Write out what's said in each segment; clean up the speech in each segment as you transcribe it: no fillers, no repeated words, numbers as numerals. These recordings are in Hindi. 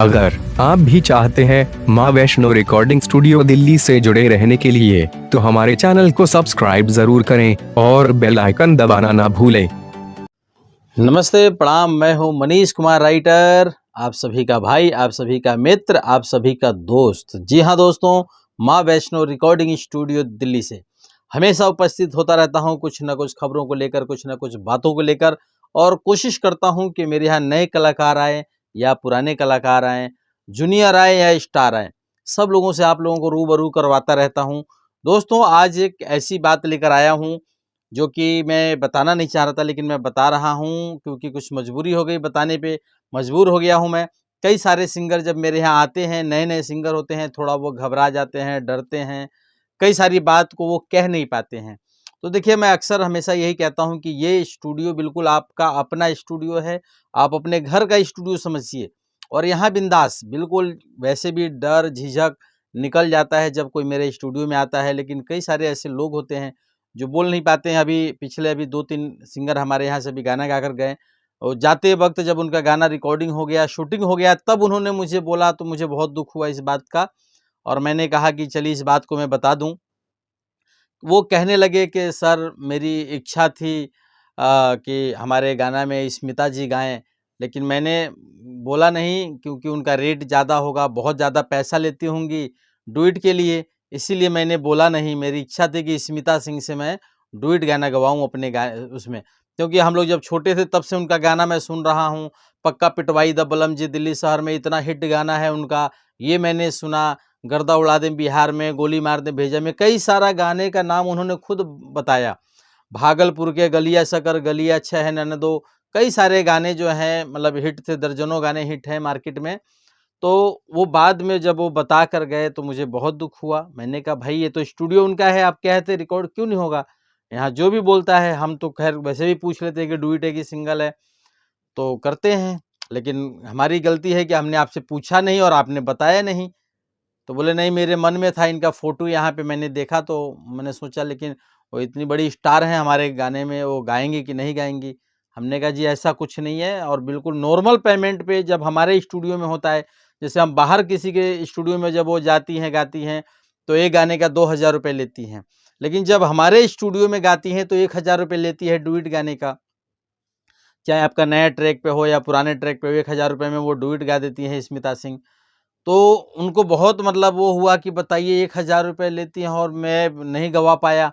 अगर आप भी चाहते हैं माँ वैष्णो रिकॉर्डिंग स्टूडियो दिल्ली से जुड़े रहने के लिए तो हमारे चैनल को सब्सक्राइब जरूर करें और बेल आइकन दबाना ना भूलें। नमस्ते प्रणाम, मैं हूं मनीष कुमार राइटर, आप सभी का भाई, आप सभी का मित्र, आप सभी का दोस्त। जी हां दोस्तों, माँ वैष्णो रिकॉर्डिंग स्टूडियो दिल्ली से हमेशा उपस्थित होता रहता हूं कुछ न कुछ खबरों को लेकर, कुछ न कुछ बातों को लेकर, और कोशिश करता हूं कि मेरे यहाँ नए कलाकार आए या पुराने कलाकार आए, जूनियर आए या स्टार आए, सब लोगों से आप लोगों को रूबरू करवाता रहता हूं। दोस्तों, आज एक ऐसी बात लेकर आया हूं जो कि मैं बताना नहीं चाह रहा था, लेकिन मैं बता रहा हूँ क्योंकि कुछ मजबूरी हो गई, बताने पे मजबूर हो गया हूँ मैं। कई सारे सिंगर जब मेरे यहाँ आते हैं, नए-नए सिंगर होते हैं, थोड़ा वो घबरा जाते हैं, डरते हैं, कई सारी बात को वो कह नहीं पाते हैं। तो देखिए, मैं अक्सर हमेशा यही कहता हूँ कि ये स्टूडियो बिल्कुल आपका अपना स्टूडियो है, आप अपने घर का स्टूडियो समझिए और यहाँ बिंदास बिल्कुल, वैसे भी डर, झिझक निकल जाता है जब कोई मेरे स्टूडियो में आता है, लेकिन कई सारे ऐसे लोग होते हैं जो बोल नहीं पाते हैं। अभी 2-3 सिंगर हमारे यहाँ से भी गाना गाकर गए और जाते वक़्त जब उनका गाना रिकॉर्डिंग हो गया, शूटिंग हो गया, तब उन्होंने मुझे बोला तो मुझे बहुत दुःख हुआ इस बात का और मैंने कहा कि चलिए इस बात को मैं बता दूँ। वो कहने लगे कि सर, मेरी इच्छा थी कि हमारे गाना में स्मिता जी गाएँ, लेकिन मैंने बोला नहीं क्योंकि उनका रेट ज़्यादा होगा, बहुत ज़्यादा पैसा लेती होंगी डुएट के लिए, इसीलिए मैंने बोला नहीं। मेरी इच्छा थी कि स्मिता सिंह से मैं डुएट गाना गवाऊँ अपने गा उसमें, क्योंकि हम लोग जब छोटे थे तब से उनका गाना मैं सुन रहा हूँ। पक्का पिटवाई द बलम जी दिल्ली शहर में, इतना हिट गाना है उनका, ये मैंने सुना। गर्दा उड़ा दें बिहार में, गोली मार दें भेजा में, कई सारा गाने का नाम उन्होंने खुद बताया। भागलपुर के गलिया शकर गलिया छह ननदो, कई सारे गाने जो हैं मतलब हिट थे, दर्जनों गाने हिट हैं मार्केट में। तो वो बाद में जब वो बता कर गए तो मुझे बहुत दुःख हुआ। मैंने कहा भाई, ये तो स्टूडियो उनका है, आप कहते रिकॉर्ड क्यों नहीं होगा? यहाँ जो भी बोलता है, हम तो खैर वैसे भी पूछ लेते हैं कि डुएट है कि सिंगल है, तो करते हैं। लेकिन हमारी गलती है कि हमने आपसे पूछा नहीं और आपने बताया नहीं। तो बोले नहीं, मेरे मन में था, इनका फ़ोटो यहाँ पे मैंने देखा तो मैंने सोचा, लेकिन वो इतनी बड़ी स्टार हैं हमारे गाने में, वो गाएँगी कि नहीं गाएँगी? हमने कहा जी ऐसा कुछ नहीं है, और बिल्कुल नॉर्मल पेमेंट पे जब हमारे स्टूडियो में होता है, जैसे हम बाहर किसी के स्टूडियो में जब वो जाती हैं, गाती हैं, तो एक गाने का 2000 रुपए लेती हैं। लेकिन जब हमारे स्टूडियो में गाती हैं तो 1000 रुपए लेती है डुएट गाने का। चाहे आपका नया ट्रैक पे हो या पुराने ट्रैक पे हो, 1000 रुपए में वो डुएट गा देती हैं स्मिता सिंह। तो उनको बहुत मतलब वो हुआ कि बताइए 1000 रुपए लेती हैं और मैं नहीं गवा पाया।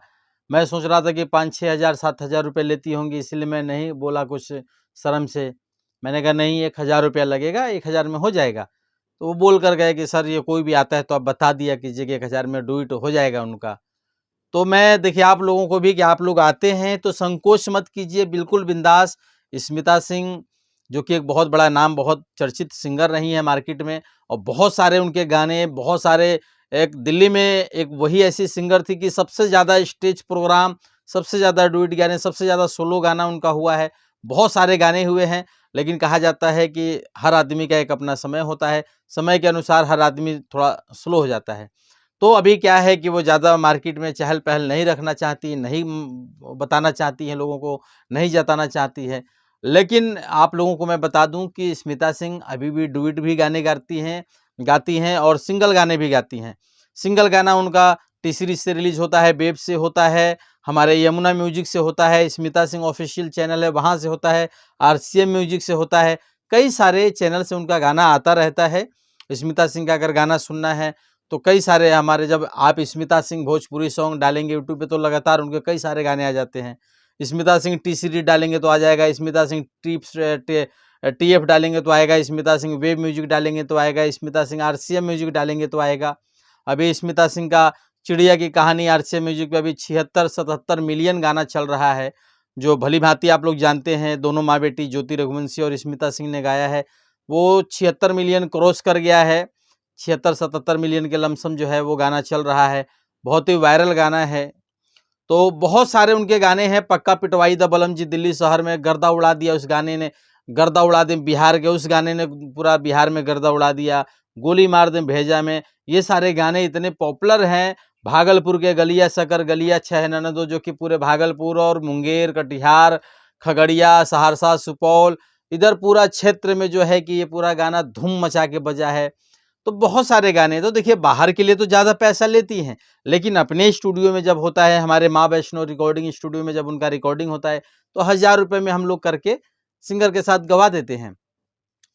मैं सोच रहा था कि 5-6 हज़ार 7,000 रुपए लेती होंगी, इसलिए मैं नहीं बोला कुछ शर्म से। मैंने कहा नहीं, 1000 रुपया लगेगा, 1000 में हो जाएगा। तो वो बोल कर गए कि सर, ये कोई भी आता है तो आप बता दिया कीजिए कि 1000 में डुएट हो जाएगा उनका। तो मैं देखिए आप लोगों को भी कि आप लोग आते हैं तो संकोच मत कीजिए, बिल्कुल बिंदास। स्मिता सिंह जो कि एक बहुत बड़ा नाम, बहुत चर्चित सिंगर रही हैं मार्केट में, और बहुत सारे उनके गाने, बहुत सारे, एक दिल्ली में एक वही ऐसी सिंगर थी कि सबसे ज़्यादा स्टेज प्रोग्राम, सबसे ज़्यादा डुएट गाने, सबसे ज़्यादा सोलो गाना उनका हुआ है। बहुत सारे गाने हुए हैं, लेकिन कहा जाता है कि हर आदमी का एक अपना समय होता है, समय के अनुसार हर आदमी थोड़ा स्लो हो जाता है। तो अभी क्या है कि वो ज़्यादा मार्केट में चहल-पहल नहीं रखना चाहती, नहीं बताना चाहती हैं लोगों को, नहीं जताना चाहती है। लेकिन आप लोगों को मैं बता दूँ कि स्मिता सिंह अभी भी डुएट भी गाने गाती हैं और सिंगल गाने भी गाती हैं। सिंगल गाना उनका टी सीरीज़ से रिलीज़ होता है, वेब से होता है, हमारे यमुना म्यूज़िक से होता है, स्मिता सिंह ऑफ़िशियल चैनल है वहाँ से होता है, आरसीएम म्यूज़िक से होता है। कई सारे चैनल से उनका गाना आता रहता है। स्मिता सिंह का अगर गाना सुनना है तो कई सारे हमारे, जब आप स्मिता सिंह भोजपुरी सॉन्ग डालेंगे यूट्यूब पे तो लगातार उनके कई सारे गाने आ जाते हैं। स्मिता सिंह टी सीरीज़ डालेंगे तो आ जाएगा, स्मिता सिंह टीएफ डालेंगे तो आएगा, स्मिता सिंह वेब म्यूजिक डालेंगे तो आएगा, स्मिता सिंह आरसीएम म्यूजिक डालेंगे तो आएगा। अभी स्मिता सिंह का चिड़िया की कहानी आरसीएम म्यूजिक पे अभी 76-77 मिलियन गाना चल रहा है, जो भली-भाँति आप लोग जानते हैं, दोनों माँ-बेटी ज्योति रघुवंशी और स्मिता सिंह ने गाया है। वो 76 मिलियन क्रॉस कर गया है, 76-77 मिलियन के लमसम जो है वो गाना चल रहा है, बहुत ही वायरल गाना है। तो बहुत सारे उनके गाने हैं, पक्का पिटवाई द बलम जी दिल्ली शहर में, गर्दा उड़ा दिया उस गाने ने, गर्दा उड़ा दें बिहार के उस गाने ने पूरा बिहार में गर्दा उड़ा दिया, गोली मार दें भेजा में, ये सारे गाने इतने पॉपुलर हैं। भागलपुर के गलिया शकर गलिया छह ननदो, जो कि पूरे भागलपुर और मुंगेर, कटिहार, खगड़िया, सहरसा, सुपौल, इधर पूरा क्षेत्र में जो है कि ये पूरा गाना धूम मचा के बजा है। तो बहुत सारे गाने, तो देखिए बाहर के लिए तो ज़्यादा पैसा लेती हैं, लेकिन अपने स्टूडियो में जब होता है, हमारे माँ वैष्णो रिकॉर्डिंग स्टूडियो में जब उनका रिकॉर्डिंग होता है, तो 1000 रुपये में हम लोग करके सिंगर के साथ गवा देते हैं।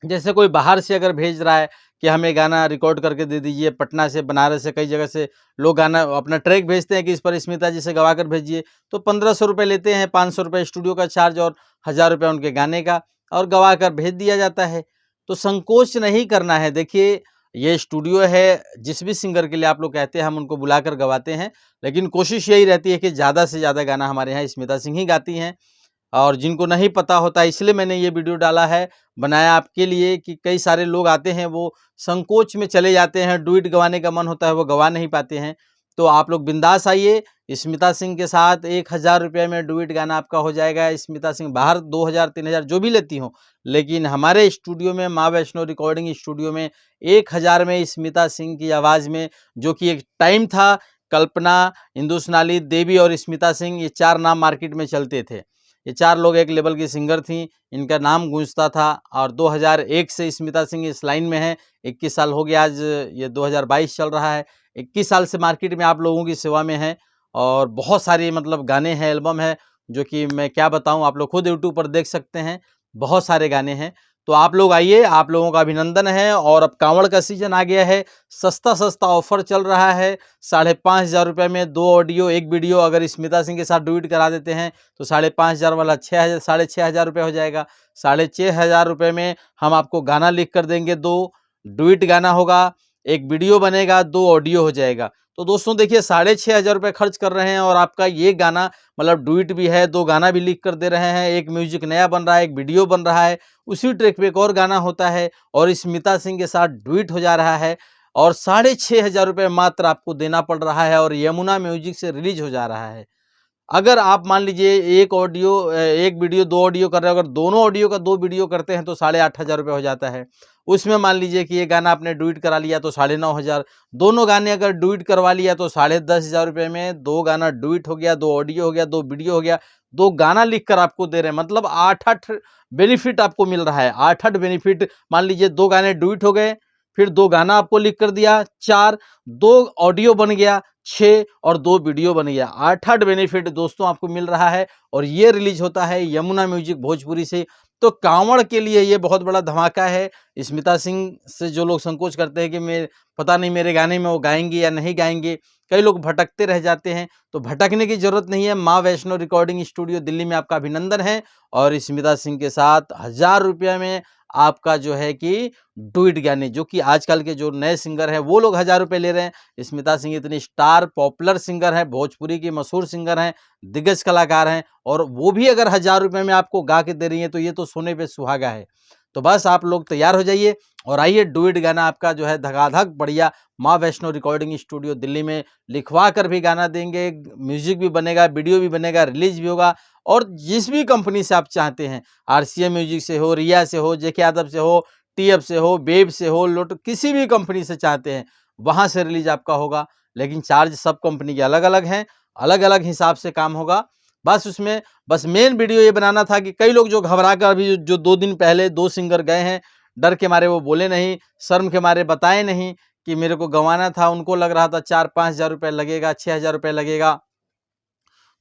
जैसे कोई बाहर से अगर भेज रहा है कि हमें गाना रिकॉर्ड करके दे दीजिए, पटना से, बनारस से, कई जगह से लोग गाना अपना ट्रैक भेजते हैं कि इस पर स्मिता जी से गवा कर भेजिए, तो 1500 रुपये लेते हैं, 500 रुपये स्टूडियो का चार्ज और 1000 रुपये उनके गाने का, और गवा कर भेज दिया जाता है। तो संकोच नहीं करना है। देखिए ये स्टूडियो है, जिस भी सिंगर के लिए आप लोग कहते हैं हम उनको बुलाकर गवाते हैं, लेकिन कोशिश यही रहती है कि ज़्यादा से ज़्यादा गाना हमारे यहाँ स्मिता सिंह ही गाती हैं। और जिनको नहीं पता होता, इसलिए मैंने ये वीडियो डाला है, बनाया आपके लिए, कि कई सारे लोग आते हैं वो संकोच में चले जाते हैं, डुएट गवाने का मन होता है वो गवा नहीं पाते हैं। तो आप लोग बिंदास आइए, स्मिता सिंह के साथ 1000 रुपये में डुएट गाना आपका हो जाएगा। स्मिता सिंह बाहर 2000 3000 जो भी लेती हो, लेकिन हमारे स्टूडियो में, माँ वैष्णो रिकॉर्डिंग स्टूडियो में 1000 में स्मिता सिंह की आवाज़ में, जो कि एक टाइम था, कल्पना, इंदु सोनाली, देवी और स्मिता सिंह, ये 4 नाम मार्केट में चलते थे। ये 4 लोग एक लेवल की सिंगर थीं, इनका नाम गूंजता था, और 2001 से स्मिता सिंह इस लाइन में है। 21 साल हो गया, आज ये 2022 चल रहा है। 21 साल से मार्केट में आप लोगों की सेवा में है, और बहुत सारी मतलब गाने हैं, एल्बम है, जो कि मैं क्या बताऊं, आप लोग खुद यूट्यूब पर देख सकते हैं, बहुत सारे गाने हैं। तो आप लोग आइए, आप लोगों का अभिनंदन है। और अब कांवड़ का सीजन आ गया है, सस्ता सस्ता ऑफर चल रहा है। 5500 रुपये में 2 ऑडियो 1 वीडियो, अगर स्मिता सिंह के साथ डुएट करा देते हैं तो 5500 वाला 6000 6500 रुपये हो जाएगा। 6500 रुपये में हम आपको गाना लिख कर देंगे, 2 डुएट गाना होगा, 1 वीडियो बनेगा, 2 ऑडियो हो जाएगा। तो दोस्तों देखिए 6500 रुपये खर्च कर रहे हैं, और आपका ये गाना मतलब डुएट भी है, 2 गाना भी लिख कर दे रहे हैं, 1 म्यूजिक नया बन रहा है, 1 वीडियो बन रहा है, उसी ट्रैक पे एक और गाना होता है, और स्मिता सिंह के साथ डुएट हो जा रहा है, और 6500 रुपये मात्र आपको देना पड़ रहा है, और यमुना म्यूजिक से रिलीज हो जा रहा है। अगर आप मान लीजिए एक ऑडियो 1 वीडियो 2 ऑडियो कर रहे हो, अगर दोनों ऑडियो का 2 वीडियो करते हैं तो 8500 रुपये हो जाता है। उसमें मान लीजिए कि ये गाना आपने डुएट करा लिया तो 9500, दोनों गाने अगर डुएट करवा लिया तो 10,500 रुपये में 2 गाना डुएट हो गया, 2 ऑडियो हो गया, 2 वीडियो हो गया, 2 गाना लिख कर आपको दे रहे हैं, मतलब 8-8 बेनिफिट आपको मिल रहा है। 8-8 बेनिफिट, मान लीजिए 2 गाने डुएट हो गए, फिर 2 गाना आपको लिख कर दिया 4, 2 ऑडियो बन गया 6, और 2 वीडियो बन गया 8-8 बेनिफिट दोस्तों आपको मिल रहा है। और ये रिलीज होता है यमुना म्यूजिक भोजपुरी से। तो कांवड़ के लिए ये बहुत बड़ा धमाका है। स्मिता सिंह से जो लोग संकोच करते हैं कि मैं पता नहीं मेरे गाने में वो गाएंगे या नहीं गाएंगे, कई लोग भटकते रह जाते हैं, तो भटकने की जरूरत नहीं है। माँ वैष्णो रिकॉर्डिंग स्टूडियो दिल्ली में आपका अभिनंदन है, और स्मिता सिंह के साथ 1000 रुपये में आपका जो है कि डुएट गाने, जो कि आजकल के जो नए सिंगर हैं वो लोग 1000 रुपये ले रहे हैं। स्मिता सिंह इतनी स्टार पॉपुलर सिंगर है, भोजपुरी की मशहूर सिंगर हैं, दिग्गज कलाकार हैं, और वो भी अगर 1000 रुपये में आपको गा के दे रही हैं तो ये तो सोने पे सुहागा है। तो बस आप लोग तैयार हो जाइए और आइए, डुएट गाना आपका जो है धगाधक बढ़िया माँ वैष्णो रिकॉर्डिंग स्टूडियो दिल्ली में लिखवा कर भी गाना देंगे, म्यूजिक भी बनेगा, वीडियो भी बनेगा, रिलीज भी होगा। और जिस भी कंपनी से आप चाहते हैं, RCA म्यूजिक से हो, रिया से हो, जेके यादव से हो, TF से हो, बेब से हो, लोट, किसी भी कंपनी से चाहते हैं वहाँ से रिलीज आपका होगा। लेकिन चार्ज सब कंपनी के अलग अलग हैं, अलग अलग हिसाब से काम होगा। बस उसमें बस मेन वीडियो ये बनाना था कि कई लोग जो घबरा कर अभी जो 2 दिन पहले 2 सिंगर गए हैं, डर के मारे वो बोले नहीं, शर्म के मारे बताए नहीं कि मेरे को गंवाना था, उनको लग रहा था 4-5 हज़ार रुपये लगेगा, 6,000 रुपये लगेगा,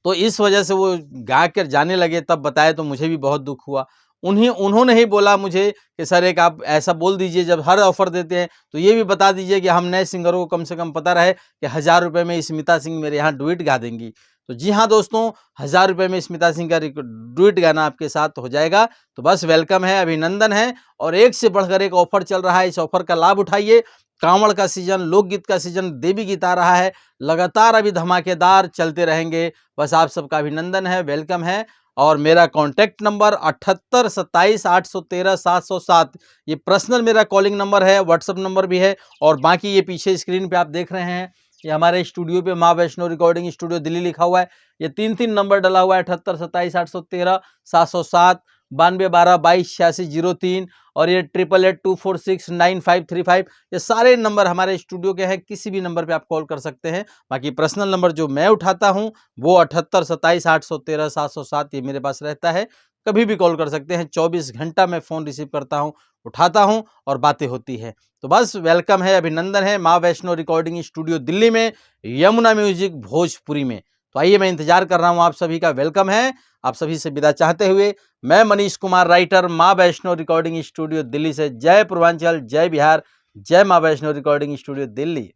तो इस वजह से वो गा कर जाने लगे, तब बताए तो मुझे भी बहुत दुख हुआ। उन्होंने ही बोला मुझे कि सर एक आप ऐसा बोल दीजिए, जब हर ऑफ़र देते हैं तो ये भी बता दीजिए कि हम नए सिंगरों को कम से कम पता रहे कि 1000 रुपये में स्मिता सिंह मेरे यहाँ डुएट गा देंगी। तो जी हाँ दोस्तों, 1000 रुपये में स्मिता सिंह का डुएट गाना आपके साथ हो जाएगा। तो बस वेलकम है, अभिनंदन है, और एक से बढ़कर एक ऑफ़र चल रहा है। इस ऑफ़र का लाभ उठाइए। कांवड़ का सीजन, लोकगीत का सीजन, देवी गीत आ रहा है, लगातार अभी धमाकेदार चलते रहेंगे। बस आप सबका अभिनंदन है, वेलकम है। और मेरा कॉन्टैक्ट नंबर 78 27 813 707, ये पर्सनल मेरा कॉलिंग नंबर है, व्हाट्सअप नंबर भी है। और बाकी ये पीछे स्क्रीन पे आप देख रहे हैं, ये हमारे स्टूडियो पे माँ वैष्णो रिकॉर्डिंग स्टूडियो दिल्ली लिखा हुआ है। ये 3 नंबर डला हुआ है, 78 27 813 707, 92 12 22 86 03, और ये 8882469535। ये सारे नंबर हमारे स्टूडियो के हैं, किसी भी नंबर पे आप कॉल कर सकते हैं। बाकी पर्सनल नंबर जो मैं उठाता हूं वो 78 27 813 707 ये मेरे पास रहता है। कभी भी कॉल कर सकते हैं। 24 घंटा मैं फ़ोन रिसीव करता हूँ, उठाता हूँ और बातें होती है। तो बस वेलकम है, अभिनंदन है माँ वैष्णो रिकॉर्डिंग स्टूडियो दिल्ली में, यमुना म्यूजिक भोजपुरी में। तो आइए, मैं इंतजार कर रहा हूँ आप सभी का। वेलकम है। आप सभी से विदा चाहते हुए मैं मनीष कुमार राइटर, माँ वैष्णो रिकॉर्डिंग स्टूडियो दिल्ली से। जय पूर्वांचल, जय बिहार, जय माँ वैष्णो रिकॉर्डिंग स्टूडियो दिल्ली।